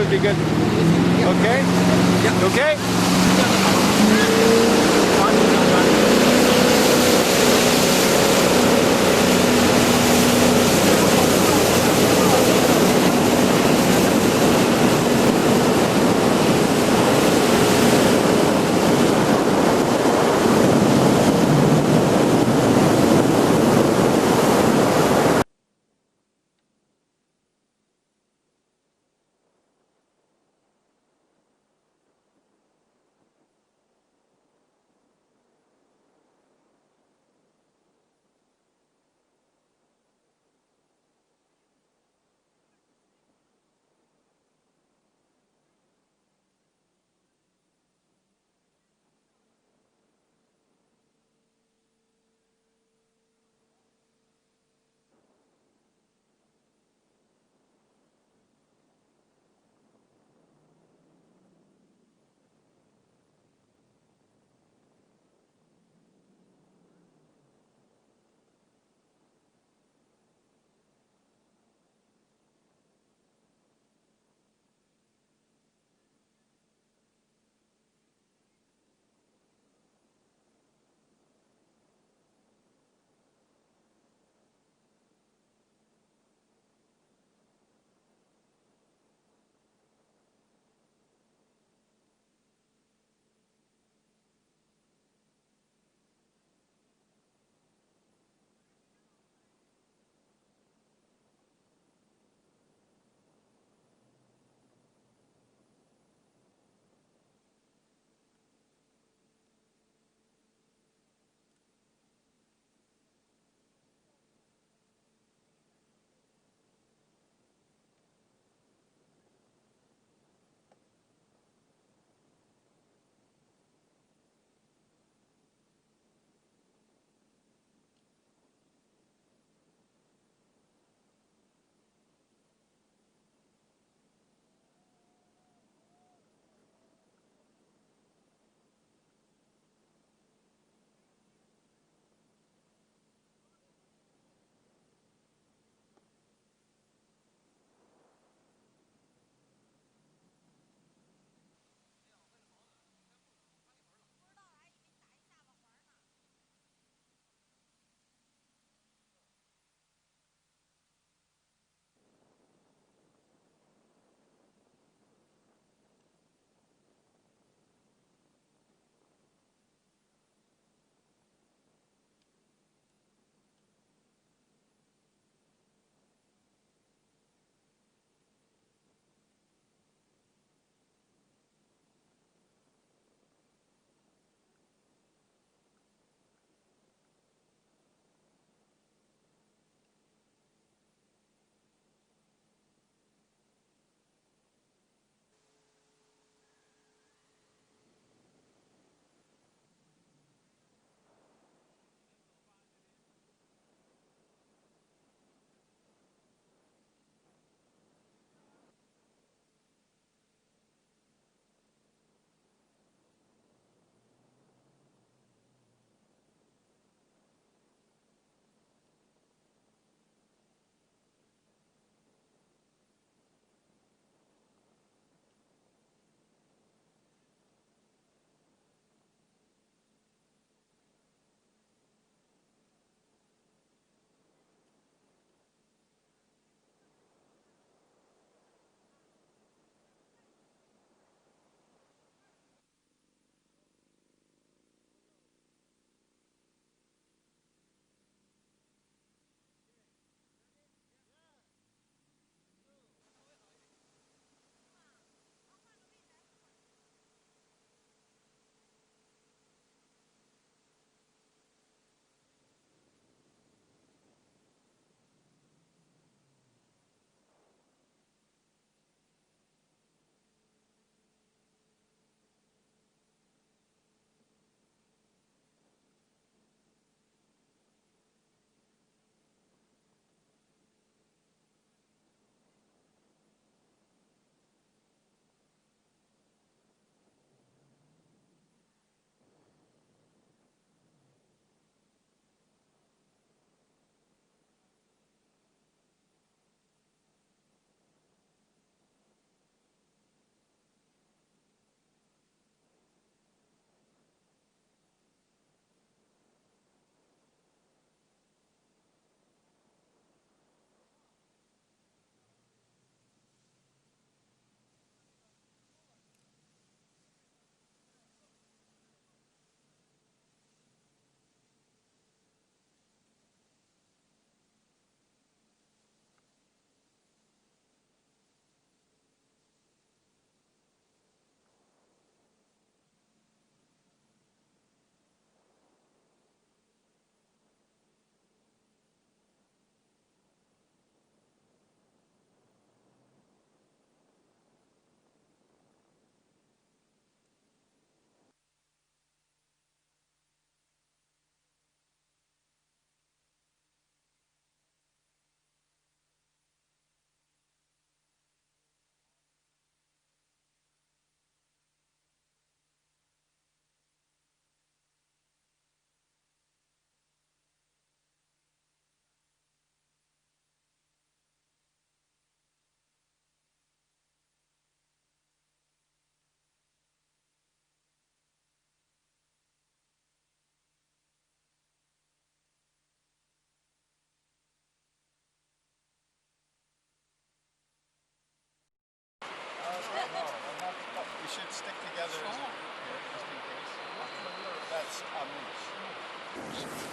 would be good. Okay? Yeah. Okay?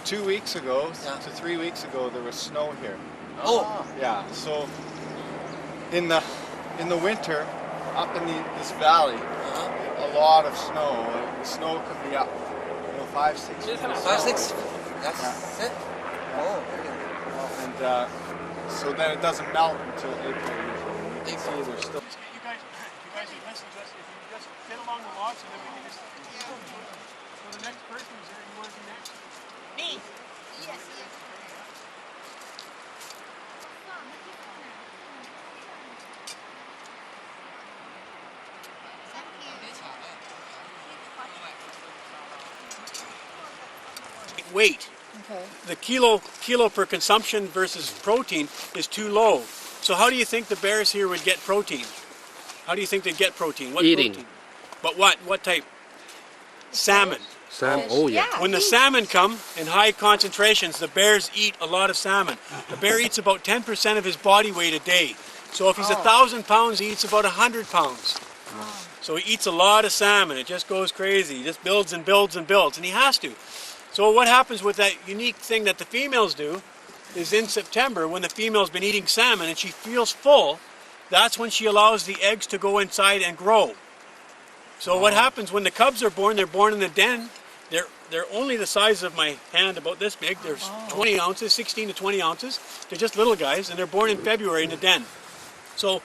2 weeks ago Yeah. to 3 weeks ago, there was snow here. Oh. Yeah. So in the winter, up in this valley, a lot of snow. The snow could be up, 5, 6 feet. 5, 6. That's it. Oh, very good. And so then it doesn't melt until April usually. You can see there's still. You guys listen to us. If you just get along the lots, and then we can just. So the next person is there. You want to be next? Me? Yes. Weight. Okay. The kilo per consumption versus protein is too low. So how do you think the bears here would get protein? How do you think they'd get protein? What Eating. protein? But what? What type? Salmon. Sam, oh yeah. When the salmon come in high concentrations, the bears eat a lot of salmon. The bear eats about 10% of his body weight a day. So if he's 1,000 pounds, he eats about 100 pounds. So he eats a lot of salmon. It just goes crazy. He just builds and builds and builds, and he has to. So what happens with that unique thing that the females do is in September, when the female's been eating salmon and she feels full, that's when she allows the eggs to go inside and grow. So what happens when the cubs are born, they're born in the den. They're only the size of my hand, about this big. There's 20 ounces, 16 to 20 ounces. They're just little guys, and they're born in February in the den. So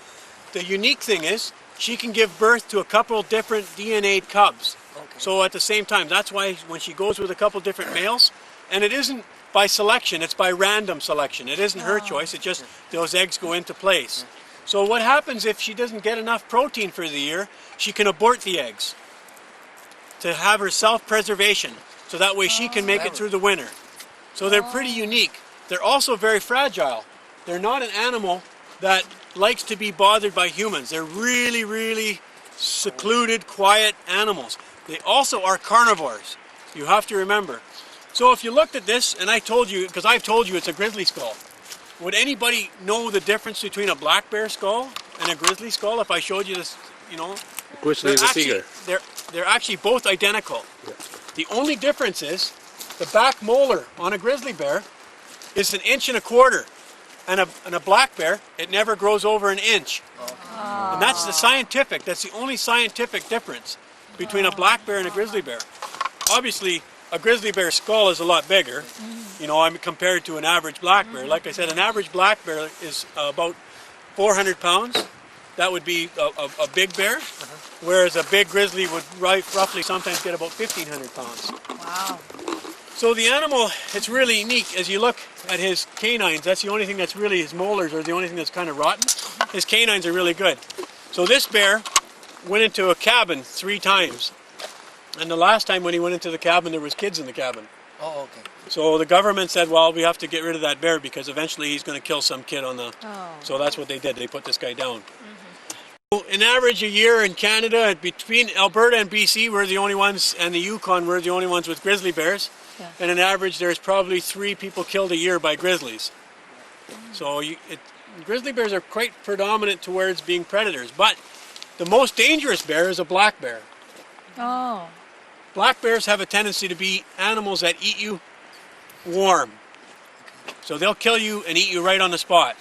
the unique thing is she can give birth to a couple different DNA'd cubs. Okay. So at the same time, that's why when she goes with a couple different males, and it isn't by selection, it's by random selection. It isn't her choice, it just, those eggs go into place. So what happens if she doesn't get enough protein for the year, she can abort the eggs to have her self-preservation, so that way she can make it through the winter. So they're pretty unique. They're also very fragile. They're not an animal that likes to be bothered by humans. They're really, really secluded, quiet animals. They also are carnivores. You have to remember. So if you looked at this, and I told you, because I've told you it's a grizzly skull, would anybody know the difference between a black bear skull and a grizzly skull if I showed you this, Grizzly is bigger. They're actually both identical. Yeah. The only difference is the back molar on a grizzly bear is 1.25 inches, and a black bear, it never grows over 1 inch. And that's the only scientific difference between a black bear and a grizzly bear. Obviously, a grizzly bear skull is a lot bigger, I'm compared to an average black bear. Like I said, an average black bear is about 400 pounds. That would be a big bear, whereas a big grizzly would roughly sometimes get about 1,500 pounds. Wow. So the animal, it's really unique. As you look at his canines, that's the only thing that's really, his molars are the only thing that's kind of rotten. His canines are really good. So this bear went into a cabin 3 times. And the last time when he went into the cabin, there was kids in the cabin. Oh, okay. So the government said, well, we have to get rid of that bear because eventually he's going to kill some kid on the... So that's what they did. They put this guy down. So in average a year in Canada, between Alberta and BC, we're the only ones, and the Yukon, we're the only ones with grizzly bears. Yeah. And on average, there's probably 3 people killed a year by grizzlies. So grizzly bears are quite predominant towards being predators. But the most dangerous bear is a black bear. Oh. Black bears have a tendency to be animals that eat you warm. So they'll kill you and eat you right on the spot.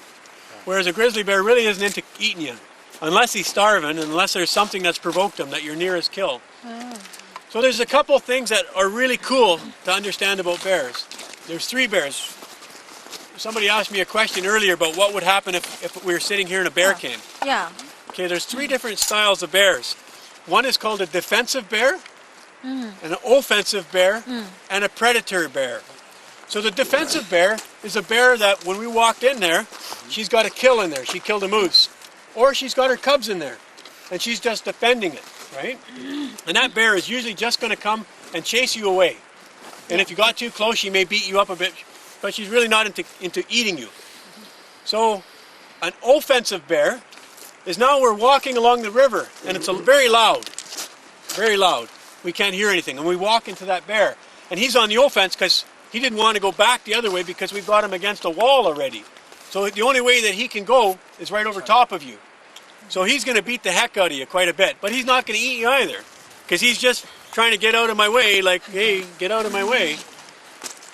Whereas a grizzly bear really isn't into eating you. Unless he's starving, unless there's something that's provoked him that you're near his kill. So there's a couple things that are really cool to understand about bears. There's 3 bears. Somebody asked me a question earlier about what would happen if we were sitting here in a bear cave. Yeah. Okay, there's 3 different styles of bears. One is called a defensive bear, an offensive bear, and a predator bear. So the defensive bear is a bear that when we walked in there, she's got a kill in there. She killed a moose. Or she's got her cubs in there, and she's just defending it, right? And that bear is usually just going to come and chase you away. And if you got too close, she may beat you up a bit, but she's really not into eating you. So an offensive bear is now we're walking along the river, and it's very loud, very loud. We can't hear anything, and we walk into that bear. And he's on the offense because he didn't want to go back the other way because we've got him against a wall already. So the only way that he can go is right over top of you. So he's going to beat the heck out of you quite a bit. But he's not going to eat you either. Because he's just trying to get out of my way, like, hey, get out of my way.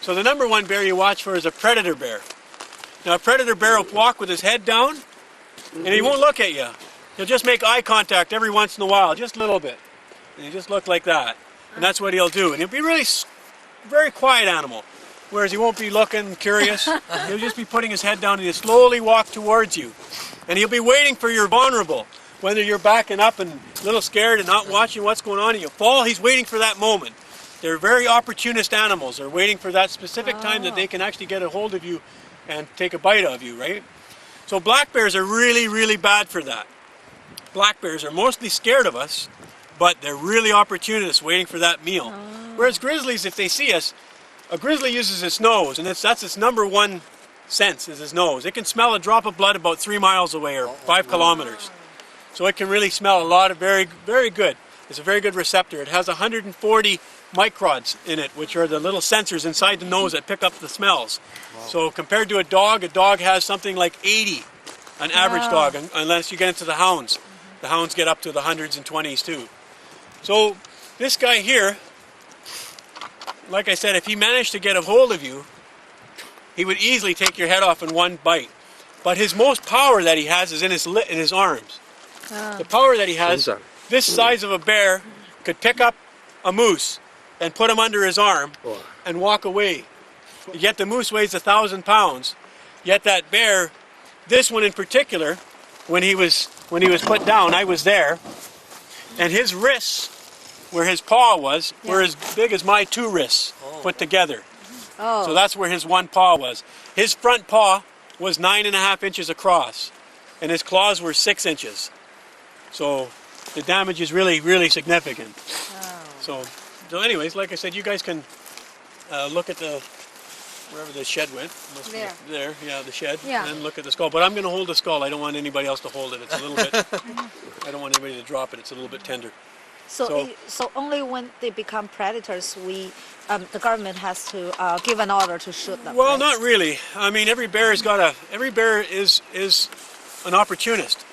So the number one bear you watch for is a predator bear. Now a predator bear will walk with his head down, and he won't look at you. He'll just make eye contact every once in a while, just a little bit. And he'll just look like that. And that's what he'll do. And he'll be really very quiet animal. Whereas he won't be looking curious. He'll just be putting his head down and he'll slowly walk towards you. And he'll be waiting for your vulnerable. Whether you're backing up and a little scared and not watching what's going on and you fall, he's waiting for that moment. They're very opportunist animals. They're waiting for that specific time that they can actually get a hold of you and take a bite of you, right? So black bears are really, really bad for that. Black bears are mostly scared of us, but they're really opportunists waiting for that meal. Whereas grizzlies, if they see us, a grizzly uses its nose, and that's its number one sense, is his nose. It can smell a drop of blood about 3 miles away or 5 kilometers. So it can really smell a lot of very, very good. It's a very good receptor. It has 140 microns in it, which are the little sensors inside the nose that pick up the smells. Wow. So compared to a dog has something like 80, an average dog, unless you get into the hounds. The hounds get up to the hundreds and 20s too. So this guy here, like I said, if he managed to get a hold of you, he would easily take your head off in one bite. But his most power that he has is in his arms. The power that he has, this size of a bear could pick up a moose and put him under his arm and walk away. Yet the moose weighs 1,000 pounds. Yet that bear, this one in particular, when he was put down, I was there, and his wrists, where his paw was, were as big as my 2 wrists put together. So that's where his one paw was. His front paw was 9.5 inches across, and his claws were 6 inches. So the damage is really, really significant. So anyways, like I said, you guys can look at wherever the shed went. There, the shed, and look at the skull. But I'm going to hold the skull. I don't want anybody else to hold it. It's a little bit, I don't want anybody to drop it. It's a little bit tender. So only when they become predators, the government has to give an order to shoot them. Well, right? not really. I mean, every bear is an opportunist.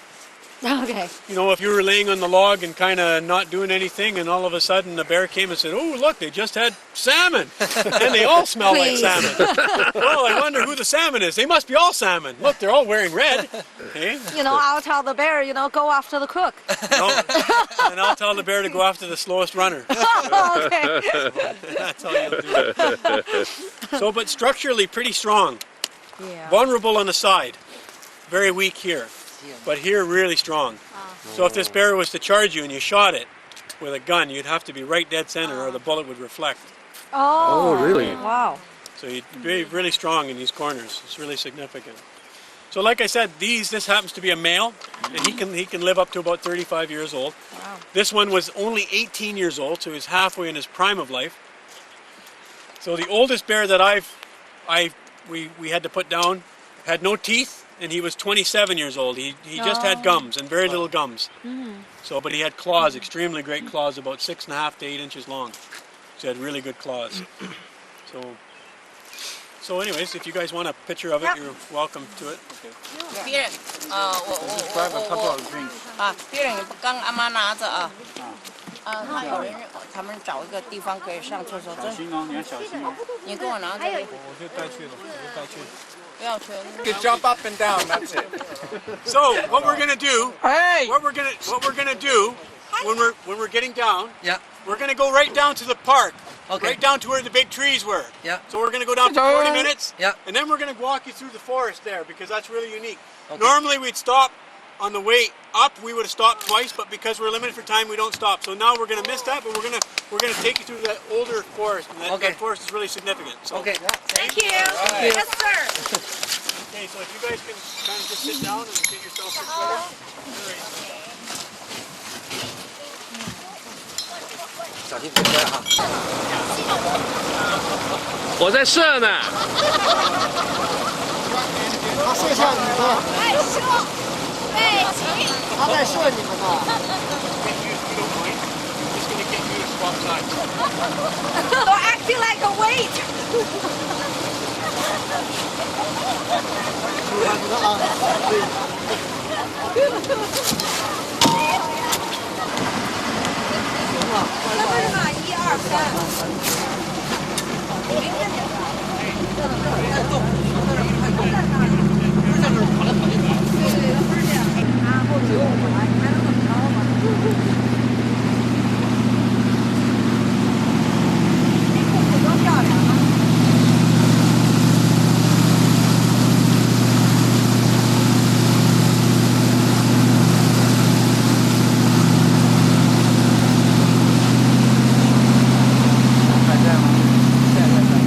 Okay. You know, if you were laying on the log and kind of not doing anything, and all of a sudden a bear came and said, "Oh, look, they just had salmon," and they all smell like salmon. Well, I wonder who the salmon is. They must be all salmon. Look, they're all wearing red. Hey? You know, I'll tell the bear, go after the cook. No, and I'll tell the bear to go after the slowest runner. Okay. That's how you'll do it. So, but structurally pretty strong. Yeah. Vulnerable on the side. Very weak here. But here, really strong. So if this bear was to charge you and you shot it with a gun, you'd have to be right dead center or the bullet would reflect. Oh, really? Wow. So you'd be really strong in these corners. It's really significant. So like I said, this happens to be a male, and he can live up to about 35 years old. Wow. This one was only 18 years old, so he's halfway in his prime of life. So the oldest bear that we had to put down had no teeth. And he was 27 years old. He just had gums and very little gums. So, but he had claws, extremely great claws, about 6.5 to 8 inches long. So he had really good claws. So anyways, if you guys want a picture of it, you're welcome to it. Okay. 别人别人刚阿妈拿着啊。他有人他们找一个地方可以上厕所。小心哦，你要小心哦。你跟我拿这个。我就带去了，不要去。You can jump up and down. That's it. So what we're gonna do? What we're gonna do when we're getting down? We're gonna go right down to the park. Right down to where the big trees were. So we're going to go down for 40 minutes, and then we're going to walk you through the forest there because that's really unique. Normally we'd stop on the way up. We would have stopped twice, but because we're limited for time, we don't stop. So now we're going to miss that, but we're going to take you through that older forest, and that forest is really significant. So. Thank you. Yes, sir. Okay, so if you guys can kind of just sit down and get yourself situated. 小心别摔哈！我在射呢。他射向你了，害羞，背景。他在射你们呢。You're acting like a weight. 这不是哪1、2、3？明天检查。在吗？ 在。 啊，后头有我来，还能怎么着嘛？ 现在在。 啊，后头有我来，还能怎么着嘛？ 现在在。 啊，后头有我来，还能怎么着嘛？ 现在在。 啊，后头有我来，还能怎么着嘛？ 现在在。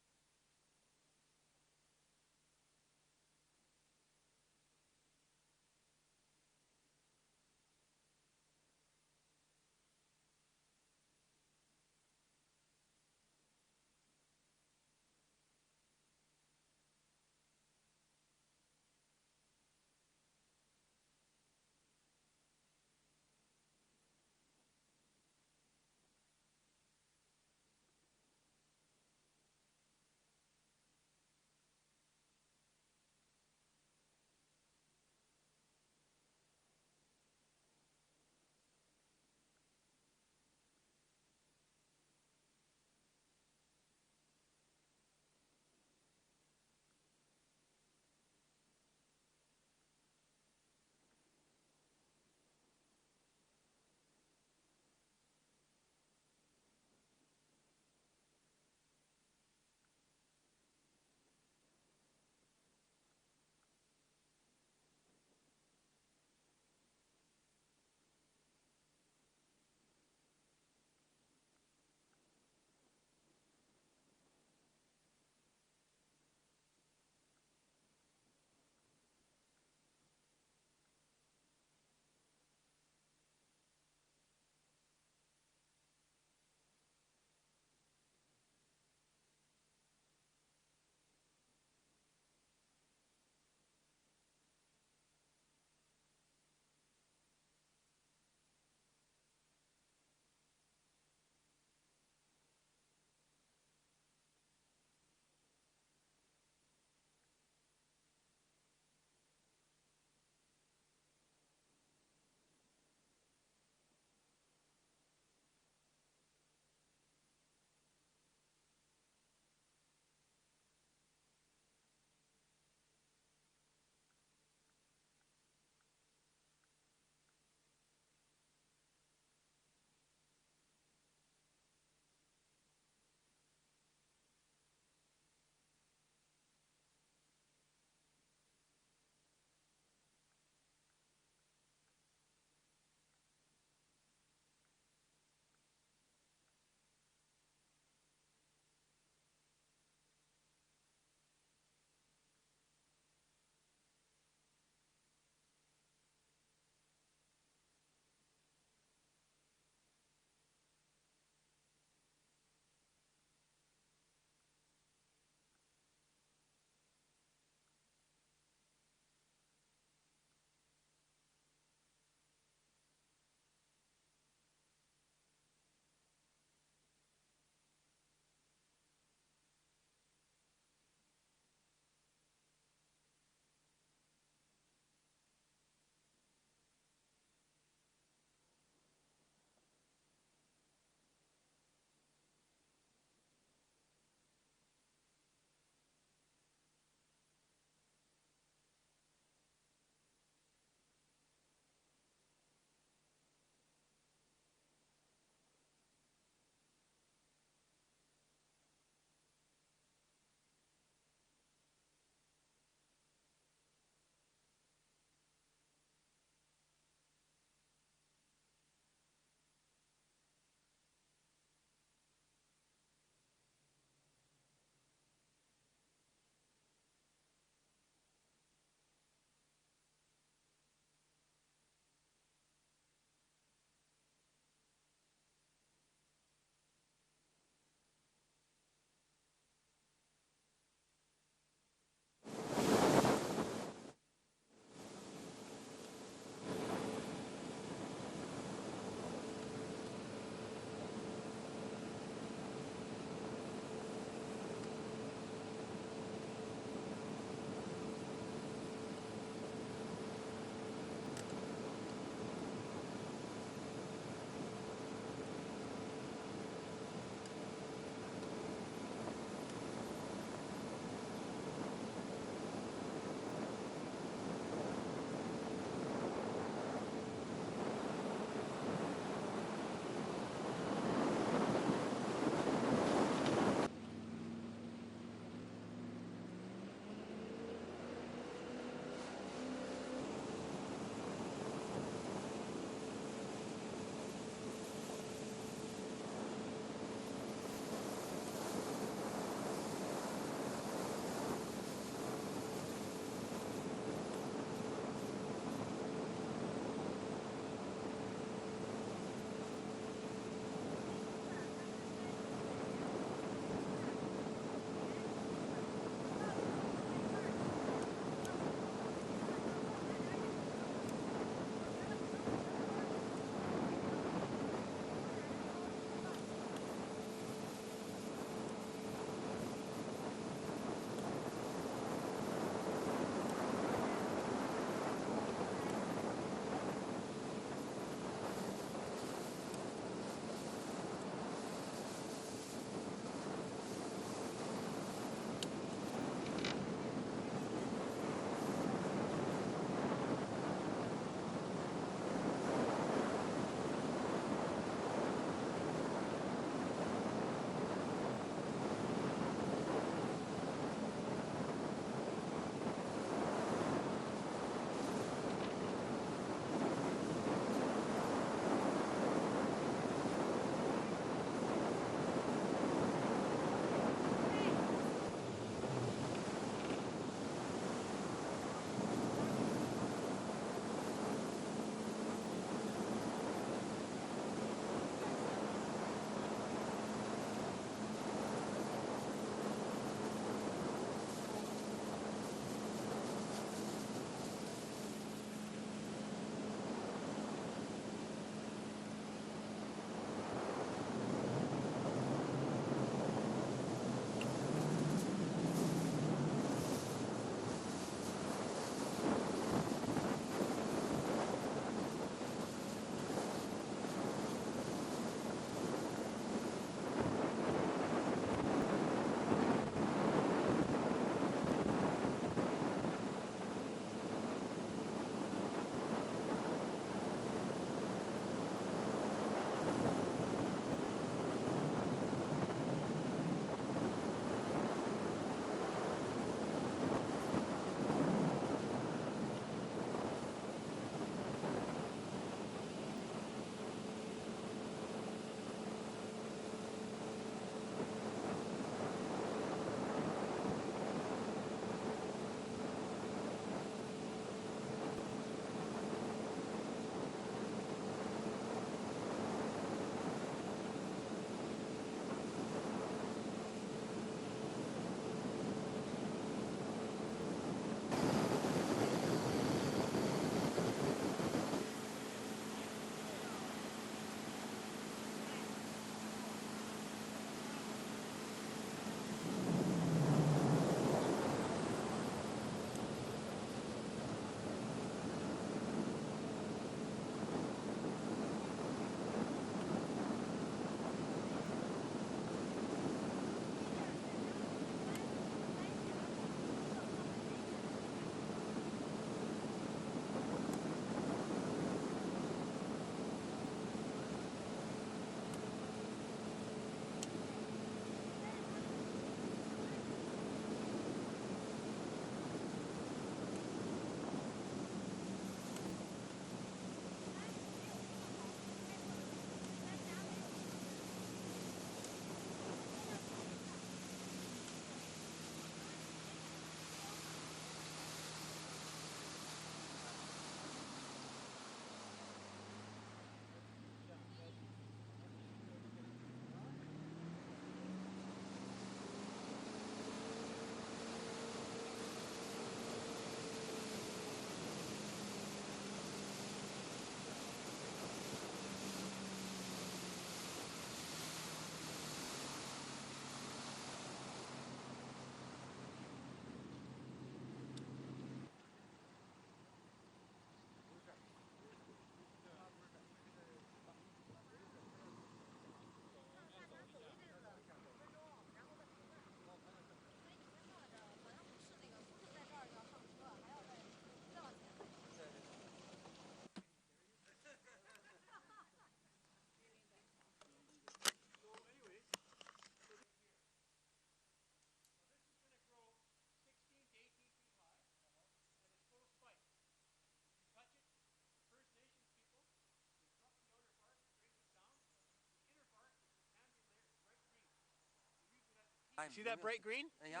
See that bright green? Yeah.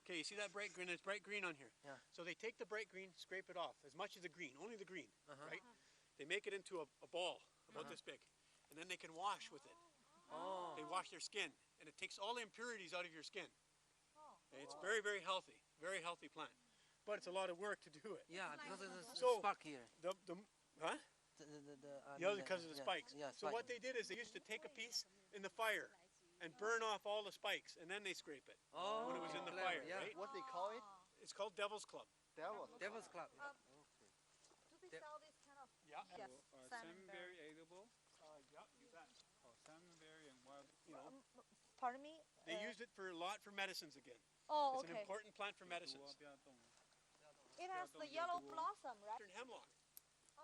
Okay, you see that bright green? It's bright green on here. Yeah. So they take the bright green, scrape it off, as much as the green, only the green, right? They make it into a ball about this big, and then they can wash with it. Oh. They wash their skin, and it takes all the impurities out of your skin. And it's very, very healthy plant. But it's a lot of work to do it. Yeah, because of the So- spark here. Huh? Yeah, because of the spikes. Yeah, So what they did is they used to take a piece in the fire and burn off all the spikes, and then they scrape it when it was in the clever, fire, yeah. right? What they call it? It's called Devil's Club. Devil's Club. Do they sell this kind of Yeah. yes, salmon berry? Salmonberry edible, Yeah, you bet. salmonberry and wild. You know, Pardon me? they used it for a lot for medicines again. Oh, It's an okay. important plant for 多 medicines. 不要动。 It has the yellow blossom, right? Western hemlock,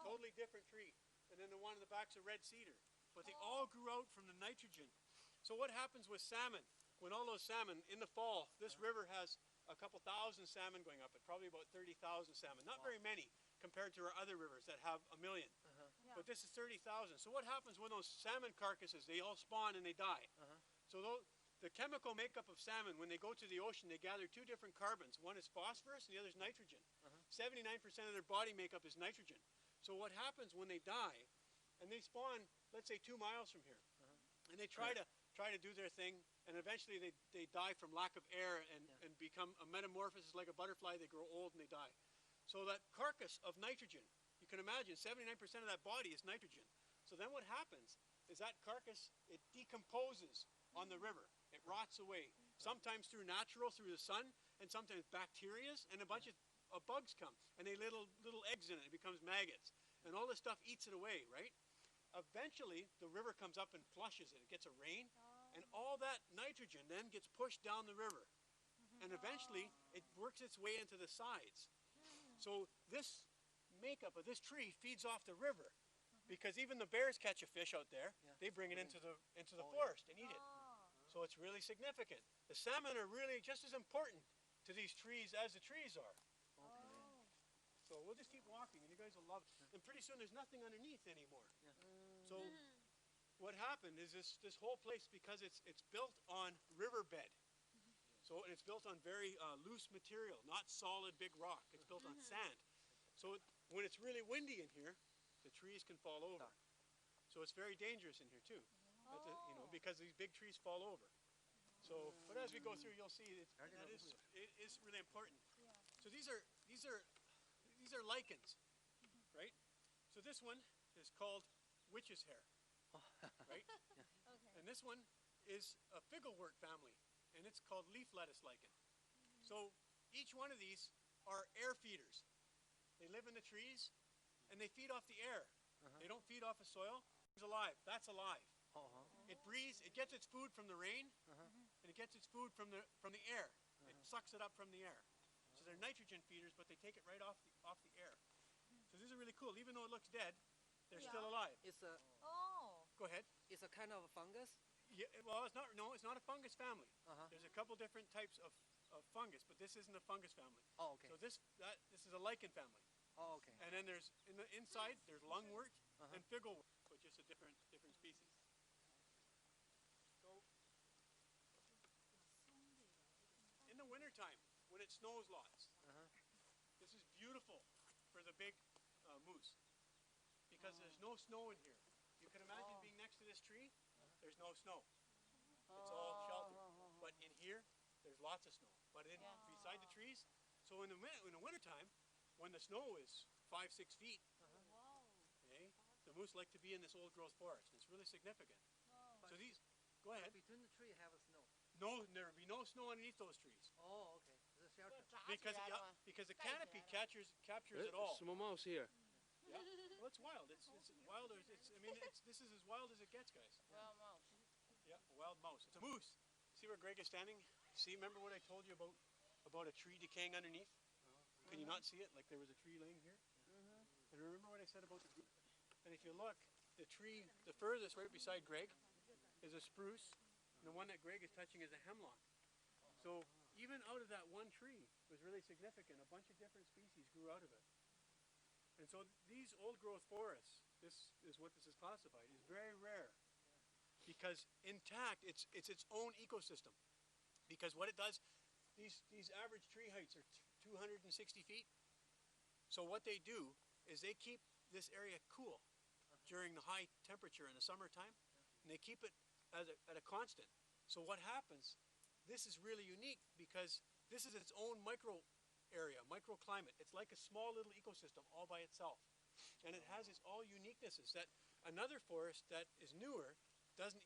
totally different tree. And then the one in the back's a red cedar. But they all grew out from the nitrogen. So what happens with salmon? When all those salmon, in the fall, this river has a couple thousand salmon going up it, probably about 30,000 salmon. Not very many compared to our other rivers that have a million. But this is 30,000. So what happens when those salmon carcasses, they all spawn and they die? So the chemical makeup of salmon, when they go to the ocean, they gather two different carbons. One is phosphorus and the other is nitrogen. 79% of their body makeup is nitrogen. So what happens when they die, and they spawn, let's say 2 miles from here, and they try to do their thing, and eventually they die from lack of air and become a metamorphosis like a butterfly. They grow old and they die. So that carcass of nitrogen, you can imagine 79% of that body is nitrogen. So then what happens is that carcass, it decomposes on the river. It rots away, sometimes through the sun, and sometimes bacterias, and a bunch of bugs come, and they lay little eggs in it. It becomes maggots, and all this stuff eats it away, right? Eventually, the river comes up and flushes it. It gets a rain, and all that nitrogen then gets pushed down the river, and eventually it works its way into the sides. So this makeup of this tree feeds off the river, because even the bears catch a fish out there. They bring it into the forest and eat it. So it's really significant. The salmon are really just as important to these trees as the trees are. So we'll just keep walking, and you guys will love it. And pretty soon there's nothing underneath anymore. So what happened is this whole place, because it's built on riverbed. So it's built on very loose material, not solid big rock. It's built on sand. So when it's really windy in here, the trees can fall over. So it's very dangerous in here too, because these big trees fall over. So, but as we go through, you'll see it is really important. So these are lichens, right? So this one is called witch's hair, right? And this one is a figglewort family, and it's called leaf lettuce lichen. So each one of these are air feeders. They live in the trees, and they feed off the air. They don't feed off the soil. It's alive. That's alive. It breathes. It gets its food from the rain, and it gets its food from the air. It sucks it up from the air. So they're nitrogen feeders, but they take it right off the air. So these are really cool. Even though it looks dead, they're still alive. It's a Go ahead. it's a kind of fungus. Yeah. Well, it's not. No, it's not a fungus family. There's a couple different types of fungus, but this isn't a fungus family. Oh, okay. So this is a lichen family. Oh, okay. And then there's inside there's lungwort and figglewort, which is a different species. So in the wintertime, when it snows lots, this is beautiful for the big moose, because there's no snow in here. You can imagine being next to this tree. There's no snow. It's all sheltered. But in here, there's lots of snow. But beside the trees, so in the wintertime, when the snow is 5-6 feet, okay, the moose like to be in this old growth forest. It's really significant. So these, go ahead. Between the tree have a snow. No, there will be no snow underneath those trees, Oh, okay. It's a shelter. because the canopy captures it all. Some mouse here. Yeah. Well, it's wild. It's wild. This is as wild as it gets, guys. Well, mouse. Yeah, a wild mouse. It's a moose. See where Greg is standing? See, remember what I told you about a tree decaying underneath? Can you not see it? Like there was a tree laying here? And remember what I said about the group? And if you look, the tree, the furthest right beside Greg, is a spruce, and the one that Greg is touching is a hemlock. So even out of that one tree was really significant. A bunch of different species grew out of it. And so these old growth forests, this is what this is classified, is very rare, because intact, it's its own ecosystem. because what it does, these average tree heights are 260 feet. So what they do is they keep this area cool during the high temperature in the summertime, and they keep it at a constant. So what happens, this is really unique because this is its own micro area, microclimate. It's like a small little ecosystem all by itself. And it has its all uniquenesses that another forest that is newer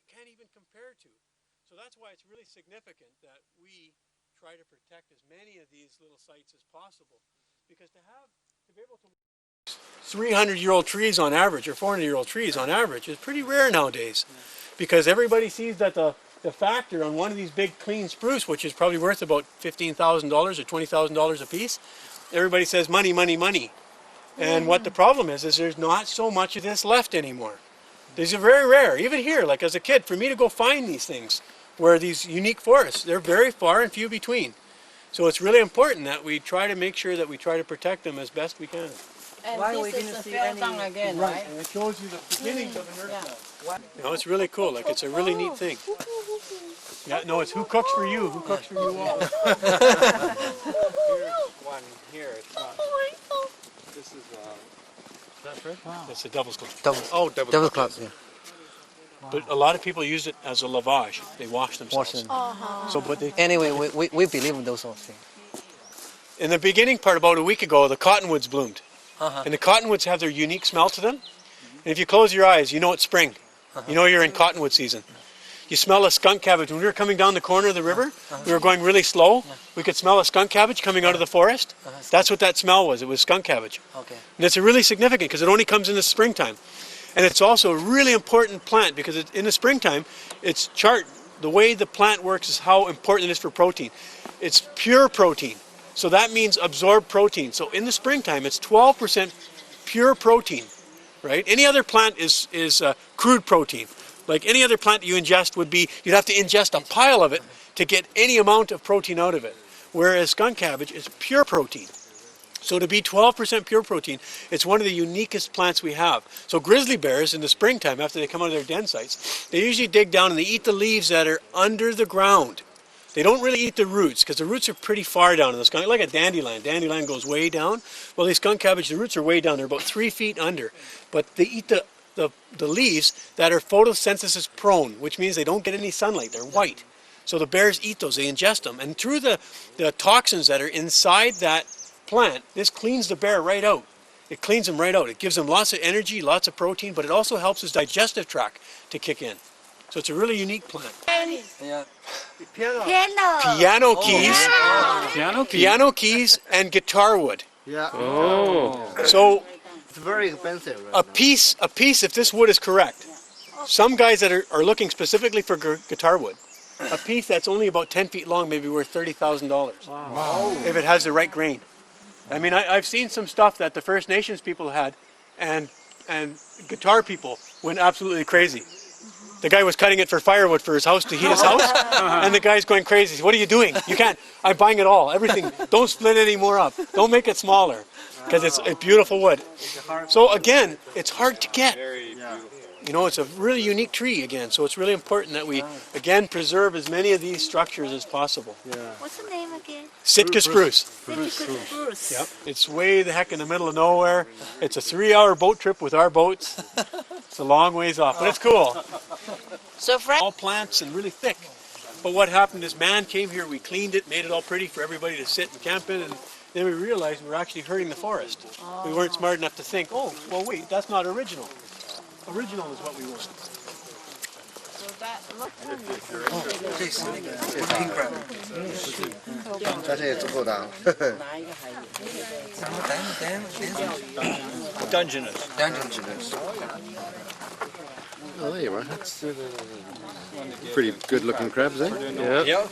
can't even compare to. So that's why it's really significant that we try to protect as many of these little sites as possible. Because to be able to 300-year-old trees on average, or 400-year-old trees on average, is pretty rare nowadays. Because everybody sees that the factor on one of these big clean spruce, which is probably worth about $15,000 or $20,000 a piece, everybody says money, money, money. And what the problem is there's not so much of this left anymore. These are very rare. Even here, like as a kid, for me to go find these things, where these unique forests, they're very far and few between. So it's really important that we try to make sure that we try to protect them as best we can. And Why we this is didn't the see fell any- down again, right? And it shows you the beginnings of an Yeah. earth cell. You know, it's really cool. Like, it's a really neat thing. Yeah, no, it's who cooks for you, who cooks for you all. Here's one here. It's not. This is It's a devil's club. Double club. Yeah. But a lot of people use it as a lavage. They wash themselves. So, but they, Anyway, we believe in those sort of things. in the beginning part, about a week ago, the cottonwoods bloomed. And the cottonwoods have their unique smell to them. And if you close your eyes, you know it's spring. You know you're in cottonwood season. You smell a skunk cabbage. When we were coming down the corner of the river, we were going really slow. We could smell a skunk cabbage coming out of the forest. That's what that smell was. It was skunk cabbage. Okay. And it's really significant because it only comes in the springtime. And it's also a really important plant because in the springtime, the way the plant works is how important it is for protein. It's pure protein. So that means absorbed protein. So in the springtime, it's 12% pure protein, right? Any other plant is crude protein. Like any other plant that you ingest would be, you'd have to ingest a pile of it to get any amount of protein out of it. Whereas skunk cabbage is pure protein. So to be 12% pure protein, it's one of the uniquest plants we have. So grizzly bears in the springtime, after they come out of their den sites, they usually dig down and they eat the leaves that are under the ground. They don't really eat the roots because the roots are pretty far down in the skunk, like a dandelion. Dandelion goes way down. Well, these skunk cabbage, the roots are way down. They're about 3 feet under. But they eat the leaves that are photosynthesis prone, which means they don't get any sunlight. They're white. So the bears eat those. They ingest them. And through the toxins that are inside that plant, this cleans the bear right out. It cleans them right out. It gives them lots of energy, lots of protein, but it also helps his digestive tract to kick in. So it's a really unique plant. Yeah. Piano keys, piano keys, and guitar wood. Yeah. So It's very expensive. a piece, if this wood is correct, some guys that are looking specifically for guitar wood, a piece that's only about 10 feet long may be worth $30,000 if it has the right grain. I mean, I've seen some stuff that the First Nations people had, and guitar people went absolutely crazy. The guy was cutting it for firewood for his house to heat his house, and the guy's going crazy. He said, "What are you doing? You can't. I'm buying it all. Everything. Don't split any more up. Don't make it smaller, because it's a beautiful wood." So again, it's hard to get. You know, it's a really unique tree again. So it's really important that we again preserve as many of these structures as possible. What's the name again? Sitka spruce. Spruce. Yep. It's way the heck in the middle of nowhere. It's a 3-hour boat trip with our boats. It's a long ways off, but it's cool. So Frank, All plants and really thick. But what happened is man came here, we cleaned it, made it all pretty for everybody to sit and camp in, and then we realized we were actually hurting the forest. We weren't smart enough to think, oh, well wait, that's not original. Original is what we want. so that look. This pink crab. 但是也足够大。拿一个海鱼。 Dungeness. Oh, there you are. That's pretty good-looking crabs, eh? Yep.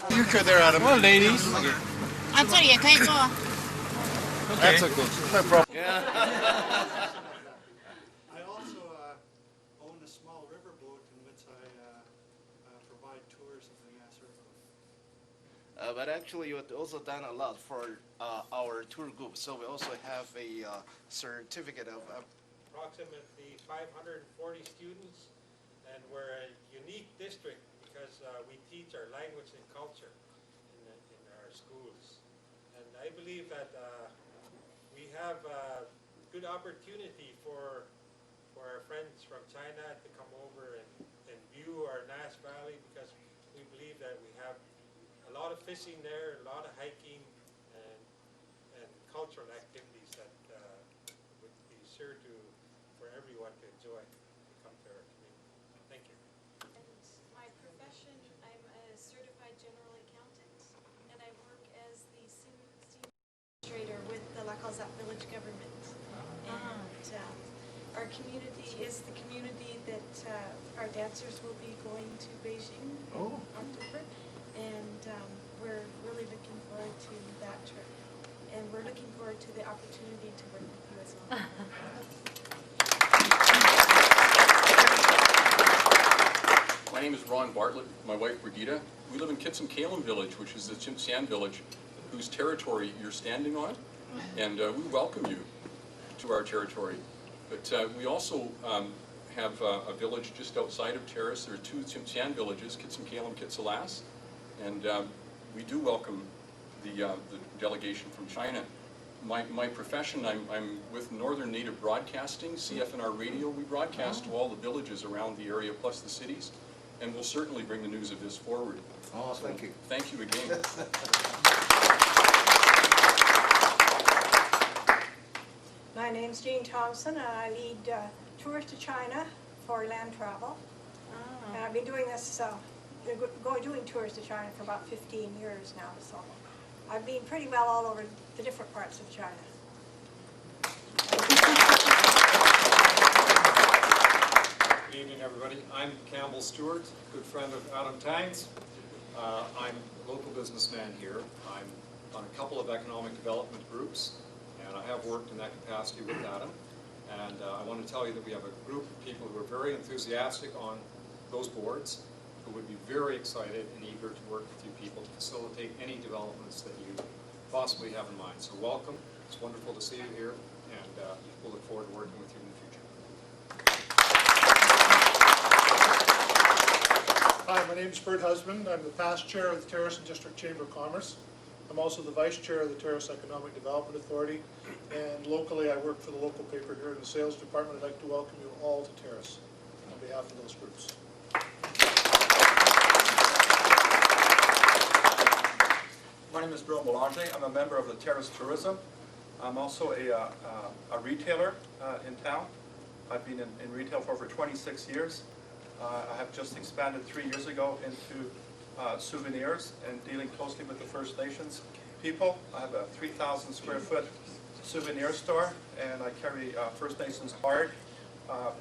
Future there, Adam. Well, ladies. 啊，这里也可以做。 That's okay. No problem. I also own a small riverboat in which I provide tours of the circle. But actually, we've also done a lot for our tour group. So we also have a certificate of Approximately 540 students, and we're a unique district because we teach our language and culture in our schools. And I believe that we have a good opportunity for our friends from China to come over and view our Nash Valley, because we believe that we have a lot of fishing there, a lot of hiking, and cultural activities that would be sure for everyone to enjoy to come to our community. Thank you. And my profession, I'm a certified general accountant, and I work as the senior administrator with the La Calzat village government. And our community is the community that our dancers will be going to Beijing in October, and we're really looking forward to that trip. And we're looking forward to the opportunity to work with you as well. My name is Ron Bartlett, my wife Brigitte. We live in Kitsim-Kalem village, which is the Tsimshian village, whose territory you're standing on, and we welcome you to our territory. But we also have a village just outside of Terrace. There are two Tsimshian villages, Kitsim-Kalem, Kitsalas, and we do welcome the delegation from China. My profession, I'm with Northern Native Broadcasting, CFNR Radio. We broadcast to all the villages around the area, plus the cities, and we'll certainly bring the news of this forward. Oh, so, thank you. Thank you again. My name's Jean Thompson, and I lead Tours to China for land travel. And I've been doing this, doing tours to China for about 15 years now, so I've been pretty well all over the different parts of China. Good evening, everybody. I'm Campbell Stewart, good friend of Adam Tang's. I'm a local businessman here. I'm on a couple of economic development groups, and I have worked in that capacity with Adam. And I want to tell you that we have a group of people who are very enthusiastic on those boards, who would be very excited and eager to work with you people to facilitate any developments that you possibly have in mind. So welcome. It's wonderful to see you here, and we'll look forward to working with you in the future. Hi, my name is Bert Husband. I'm the past chair of the Terrace and District Chamber of Commerce. I'm also the vice chair of the Terrace Economic Development Authority, and locally I work for the local paper here in the sales department. I'd like to welcome you all to Terrace on behalf of those groups. My name is Bill Melange. I'm a member of the Terrace Tourism. I'm also a retailer in town. I've been in retail for over 26 years. I have just expanded 3 years ago into souvenirs and dealing closely with the First Nations people. I have a 3,000 square foot souvenir store, and I carry First Nations art,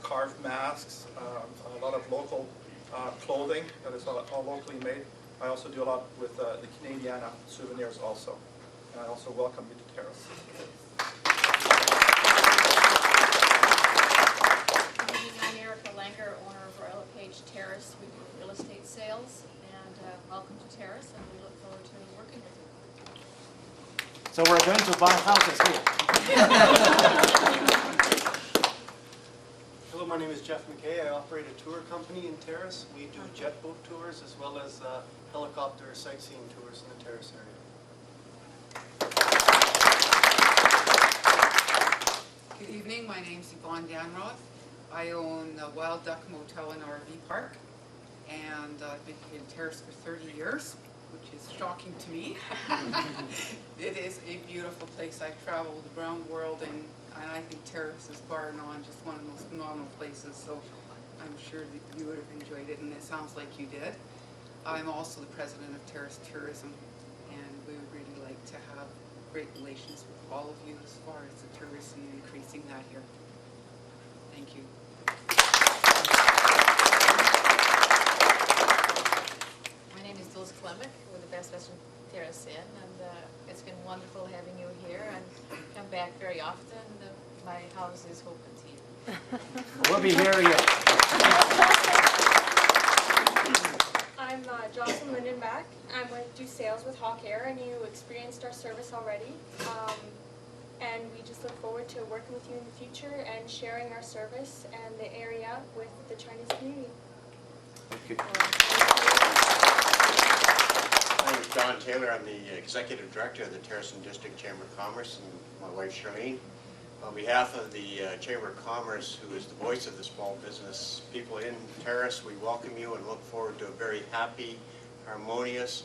carved masks, a lot of local clothing that is all locally made. I also do a lot with the Canadiana souvenirs also. And I also welcome you to Terrace. Good evening, I'm Erica Langer, owner of Royal Page Terrace. We do real estate sales, and welcome to Terrace, and we look forward to working with you. So we're going to buy houses here. Hello, my name is Jeff McKay. I operate a tour company in Terrace. We do jet boat tours as well as helicopter sightseeing tours in the Terrace area. Good evening, my name is Yvonne Danroth. I own the Wild Duck Motel and RV Park, and I've been in Terrace for 30 years, which is shocking to me. It is a beautiful place. I've traveled around the world, and I think Terrace is bar none, just one of those phenomenal places, so I'm sure that you would have enjoyed it, and it sounds like you did. I'm also the president of Terrace Tourism, and we would really like to have great relations with all of you as far as the tourism and increasing that here. Thank you. My name is Dulce Clemic with the Best Western Terrace Inn, and it's been wonderful having you here, and come back very often. My house is open to you. We'll be here again. I'm Jocelyn Lindenbach. I'm with Do Sales with Hawk Air, and you experienced our service already. And we just look forward to working with you in the future and sharing our service and the area with the Chinese community. Thank you. Don Taylor. I'm the Executive Director of the Terracin District Chamber of Commerce, and my wife Charlene. On behalf of the Chamber of Commerce, who is the voice of the small business people in Terrace, we welcome you and look forward to a very happy, harmonious,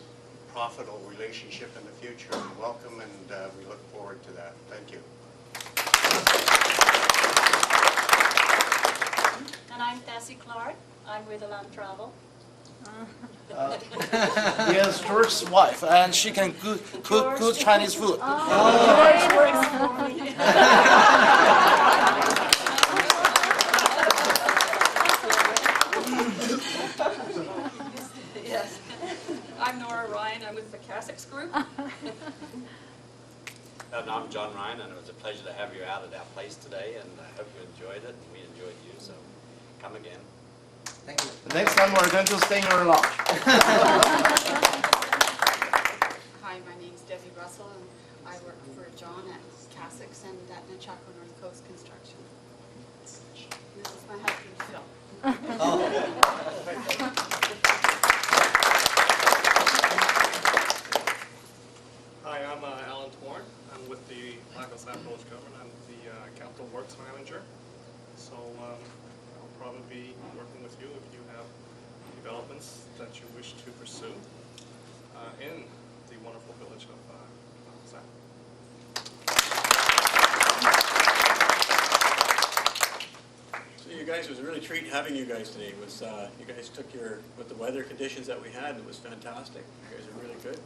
profitable relationship in the future. Welcome, and we look forward to that. Thank you. And I'm Bessie Clark. I'm with Land Travel. Yes, George's wife, and she can cook good Chinese food. George works for me. Yes. I'm Nora Ryan. I'm with the Cassix Group. And I'm John Ryan, and it was a pleasure to have you out at our place today, and I hope you enjoyed it, and we enjoyed you, so come again. Thank you. Next time we're going to stay in your lodge. Hi, my name's Debbie Russell, and I work for John at Cassix and at Nechako North Coast Construction. This is my husband, Phil. Hi, I'm Alan Torn. I'm with the Lichen Village Government. I'm the Capital Works Manager. So I'll probably be working with you if you have developments that you wish to pursue in the wonderful village of Lichen. So you guys, it was a really treat having you guys today. It was you guys took with the weather conditions that we had, it was fantastic. You guys are really good.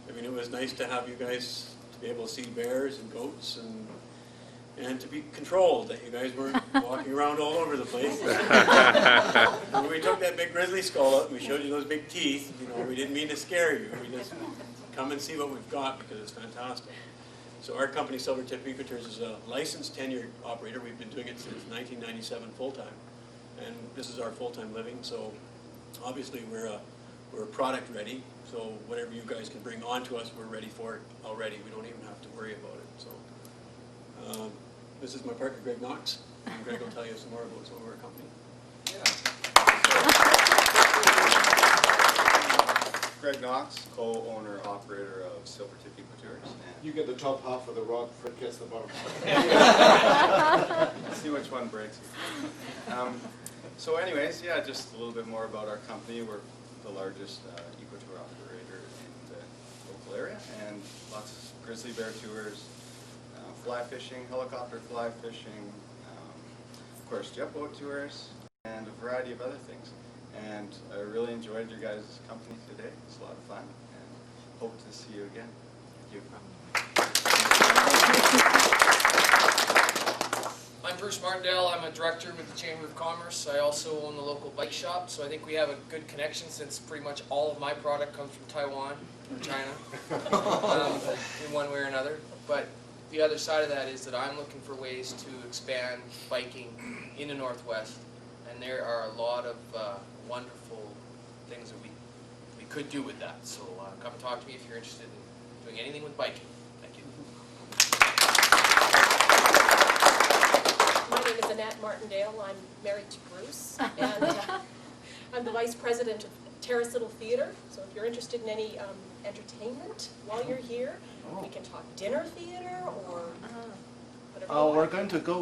I mean, it was nice to have you guys to be able to see bears and goats and to be controlled, that you guys weren't walking around all over the place. When we took that big grizzly skull out and we showed you those big teeth, you know, we didn't mean to scare you. We just come and see what we've got because it's fantastic. So our company, Silvertip Ecotours, is a licensed tenured operator. We've been doing it since 1997 full-time. And this is our full-time living, so obviously we're product ready. So whatever you guys can bring on to us, we're ready for it already. We don't even have to worry about it. So this is my partner, Greg Knox. And Greg will tell you some more about some of our company. Greg Knox, co-owner, operator of Silvertip Ecotours. You get the top half of the rod, Fred gets the bottom. See which one breaks. So anyways, yeah, just a little bit more about our company. We're the largest ecotour operator in the local area, and lots of grizzly bear tours, fly fishing, helicopter fly fishing, of course jet boat tours, and a variety of other things. And I really enjoyed your guys' company today. It's a lot of fun, and hope to see you again. Thank you. I'm Bruce Martindale. I'm a director with the Chamber of Commerce. I also own the local bike shop, so I think we have a good connection since pretty much all of my product comes from Taiwan or China in one way or another. But the other side of that is that I'm looking for ways to expand biking in the Northwest, and there are a lot of wonderful things that we could do with that. So come talk to me if you're interested in doing anything with biking. Thank you. My name is Annette Martindale. I'm married to Bruce, and I'm the Vice President of Terrace Little Theatre. So if you're interested in any entertainment while you're here, we can talk dinner theatre or whatever. We're going to go